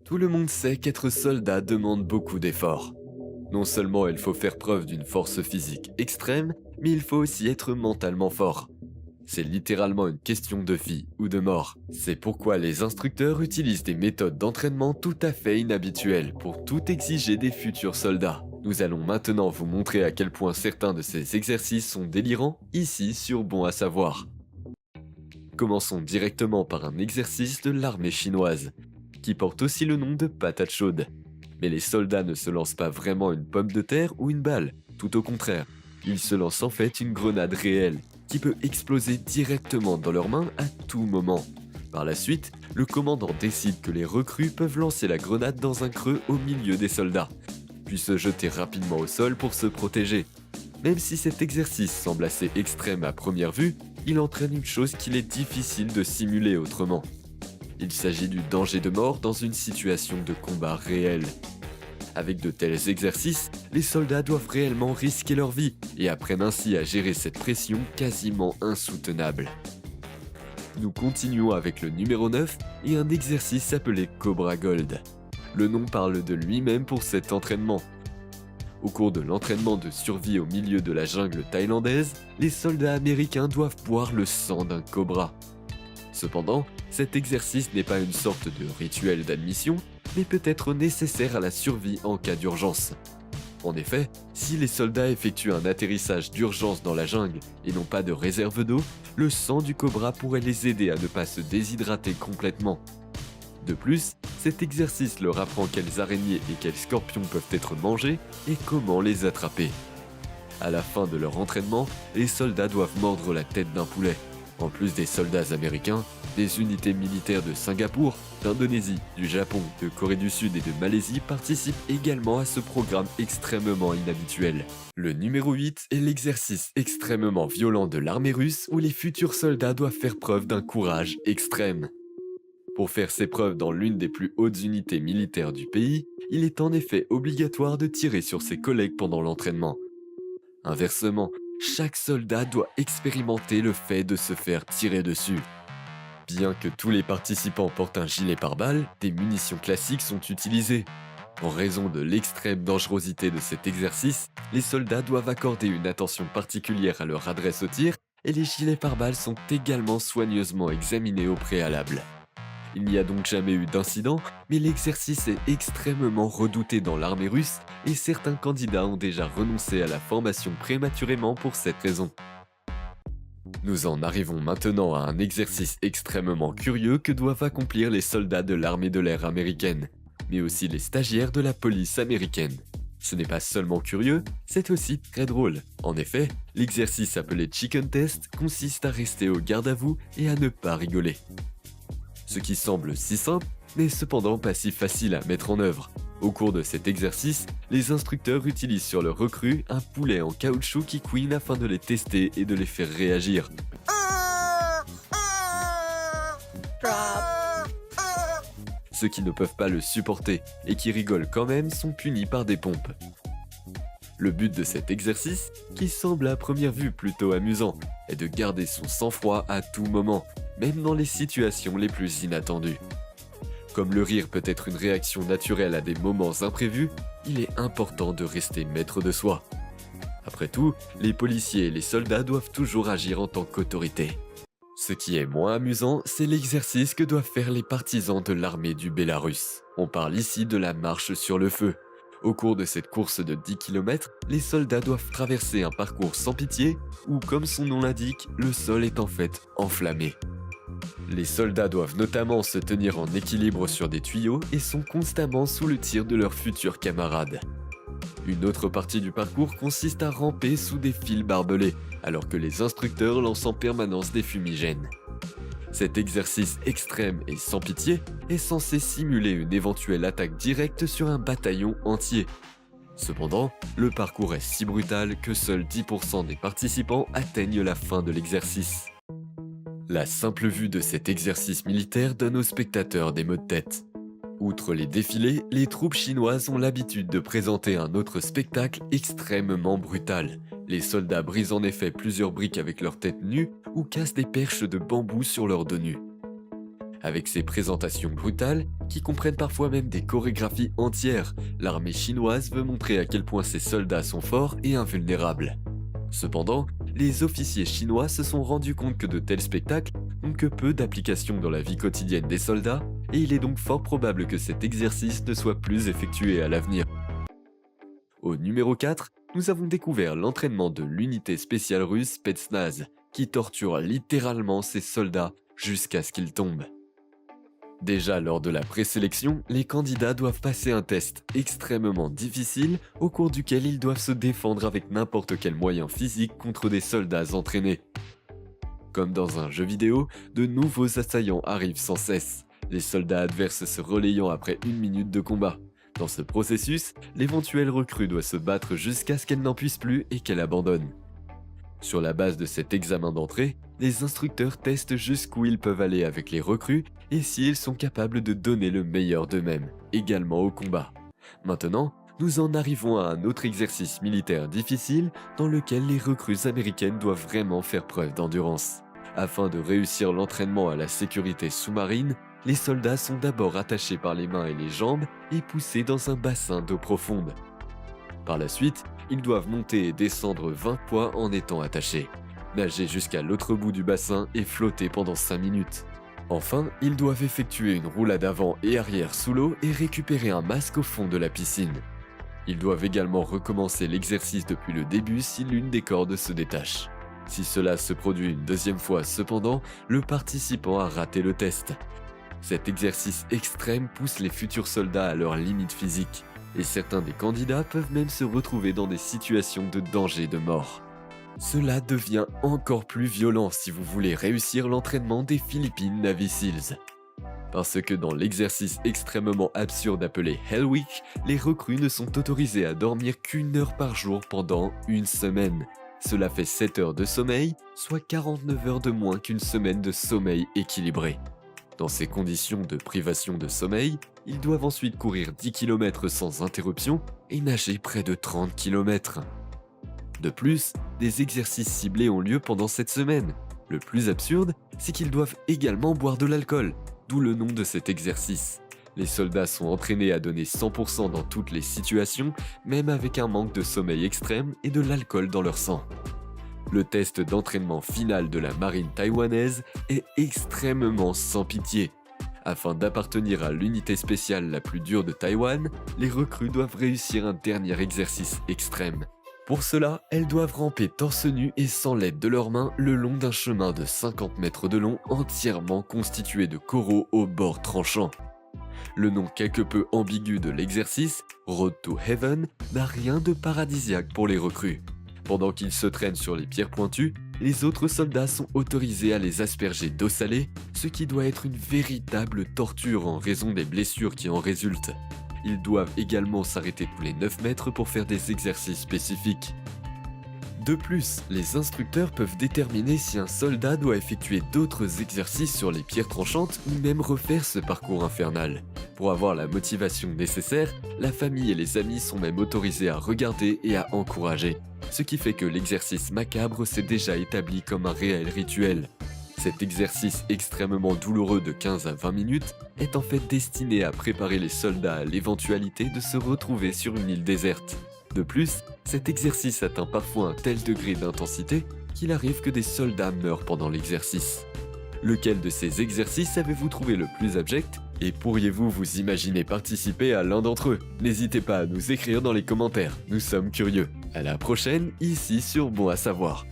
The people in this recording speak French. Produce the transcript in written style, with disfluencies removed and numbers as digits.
Tout le monde sait qu'être soldat demande beaucoup d'efforts. Non seulement il faut faire preuve d'une force physique extrême, mais il faut aussi être mentalement fort. C'est littéralement une question de vie ou de mort. C'est pourquoi les instructeurs utilisent des méthodes d'entraînement tout à fait inhabituelles pour tout exiger des futurs soldats. Nous allons maintenant vous montrer à quel point certains de ces exercices sont délirants, ici sur Bon à savoir. Commençons directement par un exercice de l'armée chinoise, qui porte aussi le nom de patate chaude. Mais les soldats ne se lancent pas vraiment une pomme de terre ou une balle, tout au contraire. Ils se lancent en fait une grenade réelle, qui peut exploser directement dans leurs mains à tout moment. Par la suite, le commandant décide que les recrues peuvent lancer la grenade dans un creux au milieu des soldats, puis se jeter rapidement au sol pour se protéger. Même si cet exercice semble assez extrême à première vue, il entraîne une chose qu'il est difficile de simuler autrement. Il s'agit du danger de mort dans une situation de combat réel. Avec de tels exercices, les soldats doivent réellement risquer leur vie et apprennent ainsi à gérer cette pression quasiment insoutenable. Nous continuons avec le numéro 9 et un exercice appelé Cobra Gold. Le nom parle de lui-même pour cet entraînement. Au cours de l'entraînement de survie au milieu de la jungle thaïlandaise, les soldats américains doivent boire le sang d'un cobra. Cependant, cet exercice n'est pas une sorte de rituel d'admission, mais peut être nécessaire à la survie en cas d'urgence. En effet, si les soldats effectuent un atterrissage d'urgence dans la jungle et n'ont pas de réserve d'eau, le sang du cobra pourrait les aider à ne pas se déshydrater complètement. De plus, cet exercice leur apprend quelles araignées et quels scorpions peuvent être mangés et comment les attraper. À la fin de leur entraînement, les soldats doivent mordre la tête d'un poulet. En plus des soldats américains, des unités militaires de Singapour, d'Indonésie, du Japon, de Corée du Sud et de Malaisie participent également à ce programme extrêmement inhabituel. Le numéro 8 est l'exercice extrêmement violent de l'armée russe où les futurs soldats doivent faire preuve d'un courage extrême. Pour faire ses preuves dans l'une des plus hautes unités militaires du pays, il est en effet obligatoire de tirer sur ses collègues pendant l'entraînement. Inversement, chaque soldat doit expérimenter le fait de se faire tirer dessus. Bien que tous les participants portent un gilet pare-balles, des munitions classiques sont utilisées. En raison de l'extrême dangerosité de cet exercice, les soldats doivent accorder une attention particulière à leur adresse au tir et les gilets pare-balles sont également soigneusement examinés au préalable. Il n'y a donc jamais eu d'incident, mais l'exercice est extrêmement redouté dans l'armée russe et certains candidats ont déjà renoncé à la formation prématurément pour cette raison. Nous en arrivons maintenant à un exercice extrêmement curieux que doivent accomplir les soldats de l'armée de l'air américaine, mais aussi les stagiaires de la police américaine. Ce n'est pas seulement curieux, c'est aussi très drôle. En effet, l'exercice appelé Chicken Test consiste à rester au garde à vous et à ne pas rigoler. Ce qui semble si simple, n'est cependant pas si facile à mettre en œuvre. Au cours de cet exercice, les instructeurs utilisent sur leurs recrues un poulet en caoutchouc qui couine afin de les tester et de les faire réagir. Ceux qui ne peuvent pas le supporter et qui rigolent quand même sont punis par des pompes. Le but de cet exercice, qui semble à première vue plutôt amusant, est de garder son sang-froid à tout moment, même dans les situations les plus inattendues. Comme le rire peut être une réaction naturelle à des moments imprévus, il est important de rester maître de soi. Après tout, les policiers et les soldats doivent toujours agir en tant qu'autorité. Ce qui est moins amusant, c'est l'exercice que doivent faire les partisans de l'armée du Bélarus. On parle ici de la marche sur le feu. Au cours de cette course de 10 km, les soldats doivent traverser un parcours sans pitié où, comme son nom l'indique, le sol est en fait enflammé. Les soldats doivent notamment se tenir en équilibre sur des tuyaux et sont constamment sous le tir de leurs futurs camarades. Une autre partie du parcours consiste à ramper sous des fils barbelés, alors que les instructeurs lancent en permanence des fumigènes. Cet exercice extrême et sans pitié est censé simuler une éventuelle attaque directe sur un bataillon entier. Cependant, le parcours est si brutal que seuls 10% des participants atteignent la fin de l'exercice. La simple vue de cet exercice militaire donne aux spectateurs des maux de tête. Outre les défilés, les troupes chinoises ont l'habitude de présenter un autre spectacle extrêmement brutal. Les soldats brisent en effet plusieurs briques avec leur tête nue ou cassent des perches de bambou sur leur dos nu. Avec ses présentations brutales, qui comprennent parfois même des chorégraphies entières, l'armée chinoise veut montrer à quel point ses soldats sont forts et invulnérables. Cependant, les officiers chinois se sont rendus compte que de tels spectacles n'ont que peu d'application dans la vie quotidienne des soldats, et il est donc fort probable que cet exercice ne soit plus effectué à l'avenir. Au numéro 4, nous avons découvert l'entraînement de l'unité spéciale russe Spetsnaz, qui torture littéralement ses soldats jusqu'à ce qu'ils tombent. Déjà lors de la présélection, les candidats doivent passer un test extrêmement difficile au cours duquel ils doivent se défendre avec n'importe quel moyen physique contre des soldats entraînés. Comme dans un jeu vidéo, de nouveaux assaillants arrivent sans cesse, les soldats adverses se relayant après 1 minute de combat. Dans ce processus, l'éventuelle recrue doit se battre jusqu'à ce qu'elle n'en puisse plus et qu'elle abandonne. Sur la base de cet examen d'entrée, les instructeurs testent jusqu'où ils peuvent aller avec les recrues et s'ils sont capables de donner le meilleur d'eux-mêmes, également au combat. Maintenant, nous en arrivons à un autre exercice militaire difficile dans lequel les recrues américaines doivent vraiment faire preuve d'endurance. Afin de réussir l'entraînement à la sécurité sous-marine, les soldats sont d'abord attachés par les mains et les jambes et poussés dans un bassin d'eau profonde. Par la suite, ils doivent monter et descendre 20 fois en étant attachés, nager jusqu'à l'autre bout du bassin et flotter pendant 5 minutes. Enfin, ils doivent effectuer une roulade avant et arrière sous l'eau et récupérer un masque au fond de la piscine. Ils doivent également recommencer l'exercice depuis le début si l'une des cordes se détache. Si cela se produit une deuxième fois cependant, le participant a raté le test. Cet exercice extrême pousse les futurs soldats à leurs limites physiques, et certains des candidats peuvent même se retrouver dans des situations de danger de mort. Cela devient encore plus violent si vous voulez réussir l'entraînement des Philippines Navy Seals. Parce que dans l'exercice extrêmement absurde appelé Hell Week, les recrues ne sont autorisées à dormir qu'1 heure par jour pendant 1 semaine. Cela fait 7 heures de sommeil, soit 49 heures de moins qu'une semaine de sommeil équilibré. Dans ces conditions de privation de sommeil, ils doivent ensuite courir 10 km sans interruption et nager près de 30 km. De plus, des exercices ciblés ont lieu pendant cette semaine. Le plus absurde, c'est qu'ils doivent également boire de l'alcool, d'où le nom de cet exercice. Les soldats sont entraînés à donner 100% dans toutes les situations, même avec un manque de sommeil extrême et de l'alcool dans leur sang. Le test d'entraînement final de la marine taïwanaise est extrêmement sans pitié. Afin d'appartenir à l'unité spéciale la plus dure de Taïwan, les recrues doivent réussir un dernier exercice extrême. Pour cela, elles doivent ramper torse nu et sans l'aide de leurs mains le long d'un chemin de 50 mètres de long entièrement constitué de coraux aux bords tranchants. Le nom quelque peu ambigu de l'exercice, Road to Heaven, n'a rien de paradisiaque pour les recrues. Pendant qu'ils se traînent sur les pierres pointues, les autres soldats sont autorisés à les asperger d'eau salée, ce qui doit être une véritable torture en raison des blessures qui en résultent. Ils doivent également s'arrêter tous les 9 mètres pour faire des exercices spécifiques. De plus, les instructeurs peuvent déterminer si un soldat doit effectuer d'autres exercices sur les pierres tranchantes ou même refaire ce parcours infernal. Pour avoir la motivation nécessaire, la famille et les amis sont même autorisés à regarder et à encourager. Ce qui fait que l'exercice macabre s'est déjà établi comme un réel rituel. Cet exercice extrêmement douloureux de 15 à 20 minutes est en fait destiné à préparer les soldats à l'éventualité de se retrouver sur une île déserte. De plus, cet exercice atteint parfois un tel degré d'intensité qu'il arrive que des soldats meurent pendant l'exercice. Lequel de ces exercices avez-vous trouvé le plus abject et pourriez-vous vous imaginer participer à l'un d'entre eux? N'hésitez pas à nous écrire dans les commentaires, nous sommes curieux. À la prochaine, ici sur Bon à savoir.